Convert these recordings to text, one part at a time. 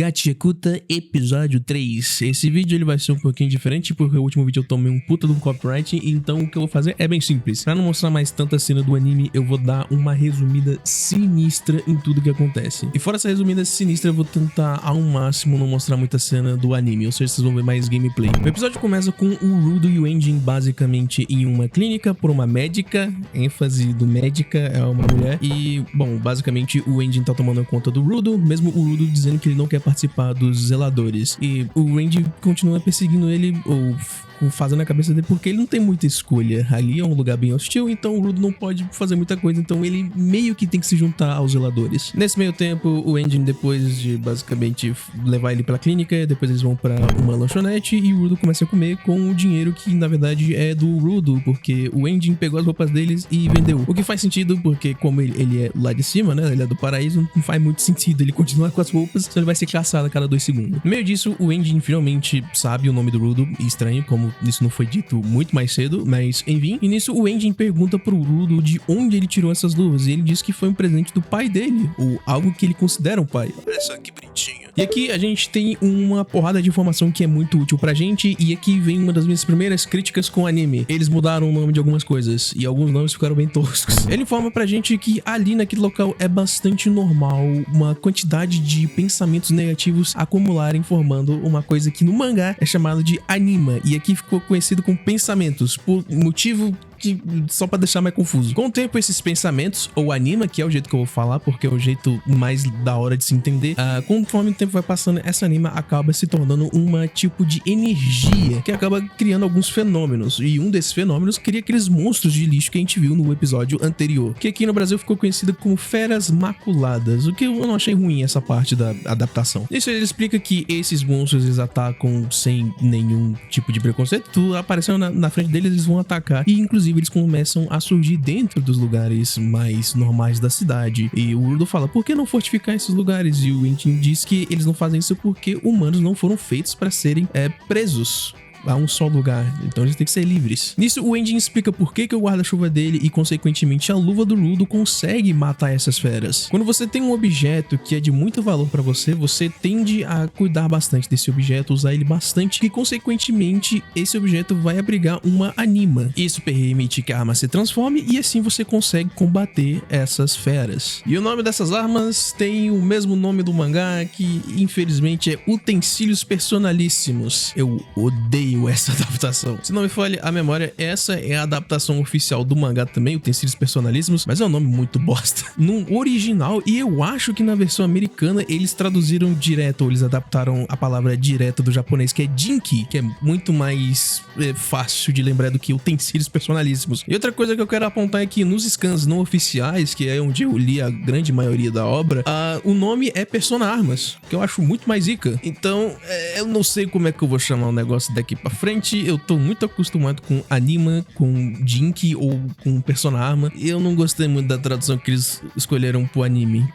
Gachakuta episódio 3. Esse vídeo ele vai ser um pouquinho diferente porque o último vídeo eu tomei um puta de um copyright, então o que eu vou fazer é bem simples. Pra não mostrar mais tanta cena do anime, eu vou dar uma resumida sinistra em tudo que acontece. E fora essa resumida sinistra, eu vou tentar ao máximo não mostrar muita cena do anime, ou seja, vocês vão ver mais gameplay. O episódio começa com o Rudo e o Engine basicamente em uma clínica por uma médica, ênfase do médica, é uma mulher, e, bom, basicamente o Engine tá tomando conta do Rudo, mesmo o Rudo dizendo que ele não quer participar dos zeladores. E o Randy continua perseguindo ele, ou fazendo a cabeça dele, porque ele não tem muita escolha. Ali é um lugar bem hostil, então o Rudo não pode fazer muita coisa, então ele meio que tem que se juntar aos zeladores. Nesse meio tempo, o Engine, depois de basicamente levar ele pela clínica, depois eles vão pra uma lanchonete e o Rudo começa a comer com o dinheiro que na verdade é do Rudo, porque o Engine pegou as roupas deles e vendeu. O que faz sentido, porque como ele é lá de cima, né, ele é do paraíso, não faz muito sentido ele continuar com as roupas, senão ele vai ser caçado a cada 2 segundos. No meio disso, o Engine finalmente sabe o nome do Rudo, e estranho como isso não foi dito muito mais cedo, mas enfim. E nisso o Engine pergunta pro Rudo de onde ele tirou essas luvas, e ele diz que foi um presente do pai dele, ou algo que ele considera um pai. Olha só que bonitinho. E aqui a gente tem uma porrada de informação que é muito útil pra gente, e aqui vem uma das minhas primeiras críticas com o anime. Eles mudaram o nome de algumas coisas, e alguns nomes ficaram bem toscos. Ele informa pra gente que ali naquele local é bastante normal uma quantidade de pensamentos negativos acumularem, formando uma coisa que no mangá é chamada de anima, e aqui ficou conhecido como pensamentos, por motivo que só pra deixar mais confuso. Com o tempo, esses pensamentos, ou anima, que é o jeito que eu vou falar, porque é o jeito mais da hora de se entender, conforme o tempo vai passando, essa anima acaba se tornando uma tipo de energia, que acaba criando alguns fenômenos, e um desses fenômenos cria aqueles monstros de lixo que a gente viu no episódio anterior, que aqui no Brasil ficou conhecido como feras maculadas, o que eu não achei ruim essa parte da adaptação. Isso ele explica que esses monstros eles atacam sem nenhum tipo de preconceito, tu aparecendo na frente deles, eles vão atacar, e inclusive eles começam a surgir dentro dos lugares mais normais da cidade. E o Rudo fala, por que não fortificar esses lugares? E o Engine diz que eles não fazem isso porque humanos não foram feitos para serem presos a um só lugar, então eles têm que ser livres. Nisso, o Engine explica por que o guarda-chuva dele e, consequentemente, a luva do Rudo consegue matar essas feras. Quando você tem um objeto que é de muito valor pra você, você tende a cuidar bastante desse objeto, usar ele bastante, e, consequentemente, esse objeto vai abrigar uma anima. Isso permite que a arma se transforme e, assim, você consegue combater essas feras. E o nome dessas armas tem o mesmo nome do mangá, que, infelizmente, é Utensílios Personalíssimos. Eu odeio essa adaptação. Se não me falha a memória, essa é a adaptação oficial do mangá também, Utensílios Personalíssimos, mas é um nome muito bosta. No original, e eu acho que na versão americana, eles traduziram direto, ou eles adaptaram a palavra direto do japonês, que é Jinki, que é muito mais fácil de lembrar do que Utensílios Personalíssimos. E outra coisa que eu quero apontar é que nos scans não oficiais, que é onde eu li a grande maioria da obra, o nome é Persona Armas, que eu acho muito mais zica. Então, eu não sei como é que eu vou chamar o negócio daqui pra frente. Eu tô muito acostumado com anima, com Jinki ou com Persona Arma, e eu não gostei muito da tradução que eles escolheram pro anime.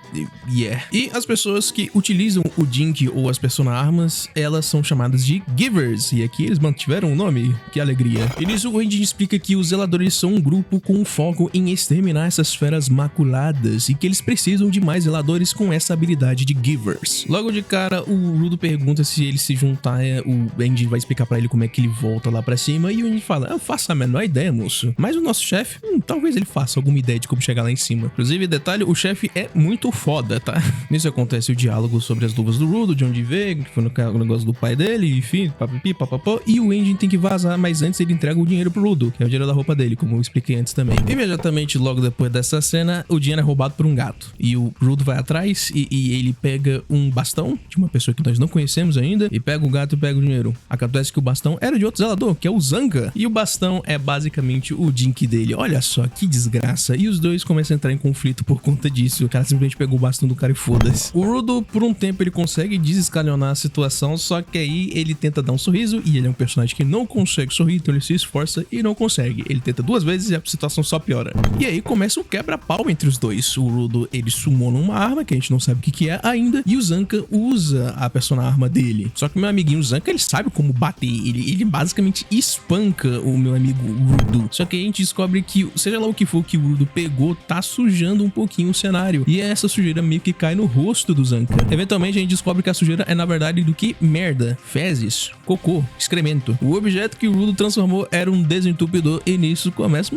E as pessoas que utilizam o Jinki ou as Persona Armas, elas são chamadas de Givers, e aqui eles mantiveram o nome. Que alegria. E nisso o Engine explica que os zeladores são um grupo com foco em exterminar essas feras maculadas, e que eles precisam de mais zeladores com essa habilidade de Givers. Logo de cara, o Rudo pergunta se ele se juntar, o Engine vai explicar pra ele como é que ele volta lá pra cima, e o Engine fala, eu faço a menor ideia, moço. Mas o nosso chefe, talvez ele faça alguma ideia de como chegar lá em cima. Inclusive, detalhe, o chefe é muito foda, tá? Nisso acontece o diálogo sobre as luvas do Rudo, de onde veio, que foi no negócio do pai dele, enfim, papipi, papapó, e o Engine tem que vazar, mas antes ele entrega o dinheiro pro Rudo, que é o dinheiro da roupa dele, como eu expliquei antes também. Imediatamente, logo depois dessa cena, o dinheiro é roubado por um gato, e o Rudo vai atrás, e ele pega um bastão de uma pessoa que nós não conhecemos ainda, e pega o gato e pega o dinheiro. Acontece que o bastão era de outro zelador, que é o Zanga, e o bastão é basicamente o Jinki dele. Olha só, que desgraça. E os dois começam a entrar em conflito por conta disso. O cara simplesmente pegou o bastão do cara e foda-se. O Rudo, por um tempo, ele consegue desescalionar a situação, só que aí ele tenta dar um sorriso, e ele é um personagem que não consegue sorrir, então ele se esforça e não consegue. Ele tenta 2 vezes e a situação só piora. E aí começa um quebra-pau entre os dois. O Rudo, ele sumona uma arma, que a gente não sabe o que é ainda, e o Zanka usa a Persona Arma dele. Só que meu amiguinho Zanka, ele sabe como bater, Ele basicamente espanca o meu amigo Rudo. Só que a gente descobre que, seja lá o que for que o Rudo pegou, tá sujando um pouquinho o cenário. E essa sujeira meio que cai no rosto do Zanka. Eventualmente a gente descobre que a sujeira é na verdade do que merda, fezes, cocô, excremento. O objeto que o Rudo transformou era um desentupidor e nisso começa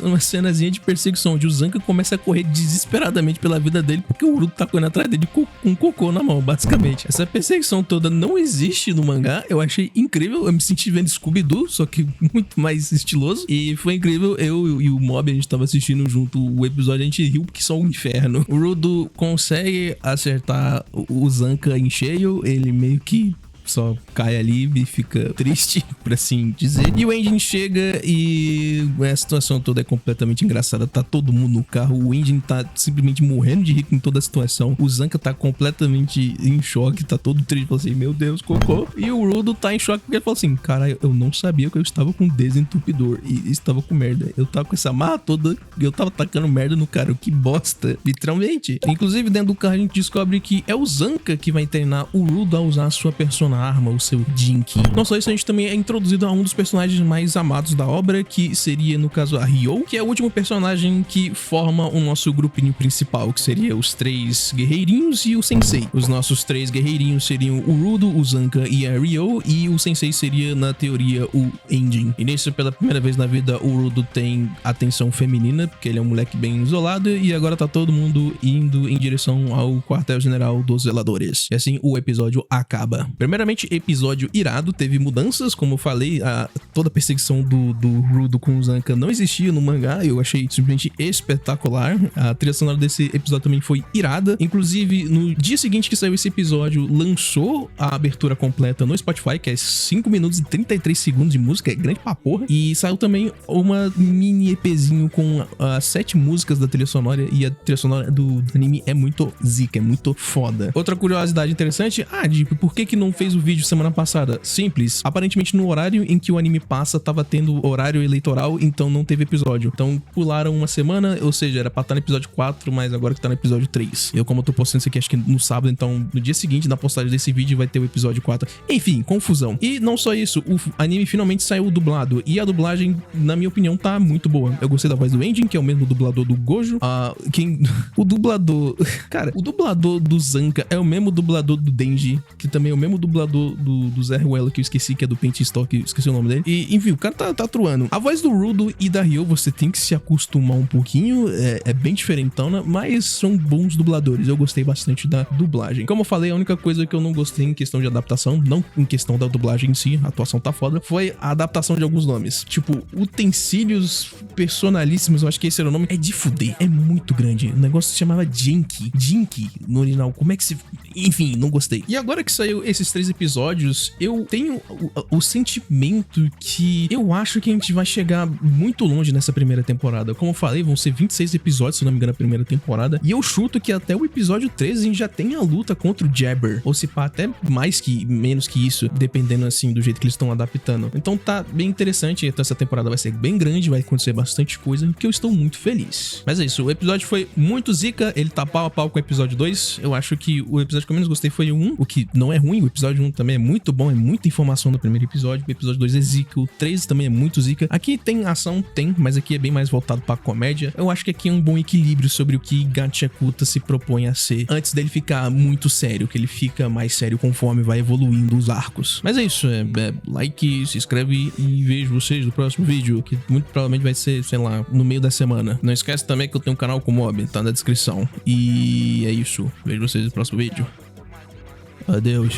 uma cenazinha de perseguição, onde o Zanka começa a correr desesperadamente pela vida dele, porque o Rudo tá correndo atrás dele com um cocô na mão, basicamente. Essa perseguição toda não existe no mangá, eu achei incrível, eu me senti vendo Scooby-Doo, só que muito mais estiloso, e foi incrível. Eu e o Mob, a gente tava assistindo junto o episódio, a gente riu porque só um inferno. O Rudo consegue acertar o Zanka em cheio, ele meio que só cai ali e fica triste, por assim dizer. E o Engine chega e a situação toda é completamente engraçada. Tá todo mundo no carro, o Engine tá simplesmente morrendo de rir com toda a situação. O Zanka tá completamente em choque, tá todo triste, fala assim, meu Deus, cocô. E o Rudo tá em choque porque ele fala assim, cara, eu não sabia que eu estava com desentupidor e estava com merda. Eu tava com essa marra toda e eu tava tacando merda no cara, que bosta, literalmente. Inclusive, dentro do carro a gente descobre que é o Zanka que vai treinar o Rudo a usar a sua personagem arma, o seu Jinky. Não só isso, a gente também é introduzido a um dos personagens mais amados da obra, que seria, no caso, a Ryo, que é o último personagem que forma o nosso grupinho principal, que seria os 3 guerreirinhos e o Sensei. Os nossos 3 guerreirinhos seriam o Rudo, o Zanka e a Ryo, e o Sensei seria, na teoria, o Engine. E nisso, pela primeira vez na vida, o Rudo tem atenção feminina, porque ele é um moleque bem isolado, e agora tá todo mundo indo em direção ao quartel-general dos zeladores. E assim, o episódio acaba. Primeiramente, episódio irado, teve mudanças, como eu falei, toda a perseguição do Rudo com o Zanka não existia no mangá, eu achei simplesmente espetacular. A trilha sonora desse episódio também foi irada, inclusive no dia seguinte que saiu esse episódio, lançou a abertura completa no Spotify, que é 5 minutos e 33 segundos de música, é grande pra porra, e saiu também uma mini EPzinho com 7 músicas da trilha sonora, e a trilha sonora do anime é muito zica, é muito foda. Outra curiosidade interessante, Deep, por que não fez o vídeo semana passada? Simples, aparentemente no horário em que o anime passa tava tendo horário eleitoral, então não teve episódio. Então pularam uma semana, ou seja, era pra estar no episódio 4, mas agora que tá no episódio 3. Como eu tô postando isso aqui acho que no sábado, então no dia seguinte da postagem desse vídeo vai ter o episódio 4. Enfim, confusão. E não só isso, o anime finalmente saiu dublado, e a dublagem, na minha opinião, tá muito boa. Eu gostei da voz do Engine, que é o mesmo dublador do Gojo. O dublador... Cara, o dublador do Zanka é o mesmo dublador do Denji, que também é o mesmo dublador do Zé Ruela, que eu esqueci, que é do Paint Stock, esqueci o nome dele. E, enfim, o cara tá truando. A voz do Rudo e da Ryo, você tem que se acostumar um pouquinho, é bem diferentona, mas são bons dubladores. Eu gostei bastante da dublagem. Como eu falei, a única coisa que eu não gostei em questão de adaptação, não em questão da dublagem em si, a atuação tá foda, foi a adaptação de alguns nomes. Tipo, utensílios personalíssimos, eu acho que esse era o nome, é de fuder, é muito grande. O negócio se chamava Jinky no original. Como é que se... Enfim, não gostei. E agora que saiu esses 3 episódios, eu tenho o sentimento que eu acho que a gente vai chegar muito longe nessa primeira temporada. Como eu falei, vão ser 26 episódios, se não me engano, a primeira temporada. E eu chuto que até o episódio 13 a gente já tem a luta contra o Jabber. Ou se pá, até menos que isso, dependendo assim do jeito que eles estão adaptando. Então tá bem interessante. Então essa temporada vai ser bem grande, vai acontecer bastante coisa, que eu estou muito feliz. Mas é isso, o episódio foi muito zica, ele tá pau a pau com o episódio 2. Eu acho que o episódio que eu menos gostei foi o 1, o que não é ruim. O episódio 1 também é muito bom, é muita informação no primeiro episódio. O episódio 2 é zica, o 3 também é muito zica. Aqui tem ação, mas aqui é bem mais voltado pra comédia. Eu acho que aqui é um bom equilíbrio sobre o que Gachakuta se propõe a ser, antes dele ficar muito sério, que ele fica mais sério conforme vai evoluindo os arcos. Mas é isso, like, se inscreve e vejo vocês no próximo vídeo, que muito provavelmente vai ser, sei lá, no meio da semana. Não esquece também que eu tenho um canal com Mob, tá na descrição. E é isso, vejo vocês no próximo vídeo. Adeus.